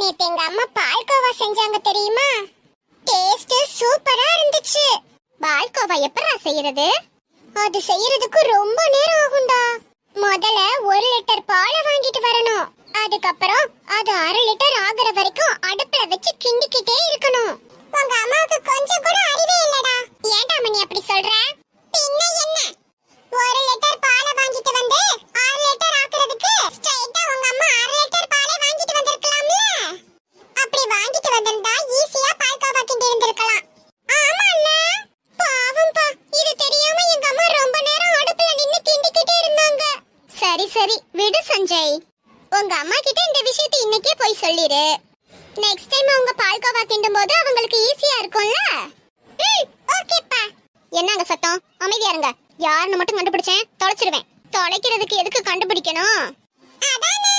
நேத்து எங்க அம்மா பால்கோவா செஞ்சாங்க தெரியுமா? டேஸ்ட் சூப்பரா இருந்துச்சு. பால்கோவா எப்பறா செய்யறது? அது செய்யறதுக்கு ரொம்ப நேரம் ஆகும்டா. முதல்ல 1 லிட்டர் பாலை வாங்கிட்டு வரணும். அதுக்கப்புறம் அது 1/2 லிட்டர் ஆகுற வரைக்கும் அடுப்புல வச்சு கிண்டிக்கிட்டே இருக்கணும். உங்க அம்மாவுக்கு கொஞ்சம் கூட அறிவே இல்லடா. ஏன்டா மணி அப்படி சொல்ற? பின்ன என்ன, 1 லிட்டர் பாலை வாங்கிட்டு வந்து 6 லிட்டர் ஆக்குறதுக்கு ஸ்ட்ரைட்டா உங்க அம்மா 1/2 லிட்டர் பாலை வாங்கிட்டு வந்திருக்கலாம்ல. அப்படி வாங்கிட்டு வந்திருந்தா ஈஸியா பால்கோவா கிண்டி இருந்திருக்கலாம். ஆமா அண்ணா, பாவம்பா, இது தெரியாம எங்க அம்மா ரொம்ப நேரம் அடுப்புல நின்னு கிண்டிக்கிட்டே இருந்தாங்க. சரி சரி விடு சஞ்சய், உங்க அம்மா கிட்ட இந்த விஷயத்தை இன்னைக்கே போய் சொல்லிரு. நெக்ஸ்ட் டைம் அவங்க பால்கோவா கிண்டும்போது அவங்களுக்கு ஈஸியா இருக்கும்ல. ஓகேப்பா. என்னங்க சத்தம்? அமைதியா இருங்க. யாருன்னு மட்டும் கண்டுபிடிச்சேன் தொலைச்சிடுவேன். தொலைக்கிறதுக்கு எதுக்கு கண்டுபிடிக்கணும்? அதானே.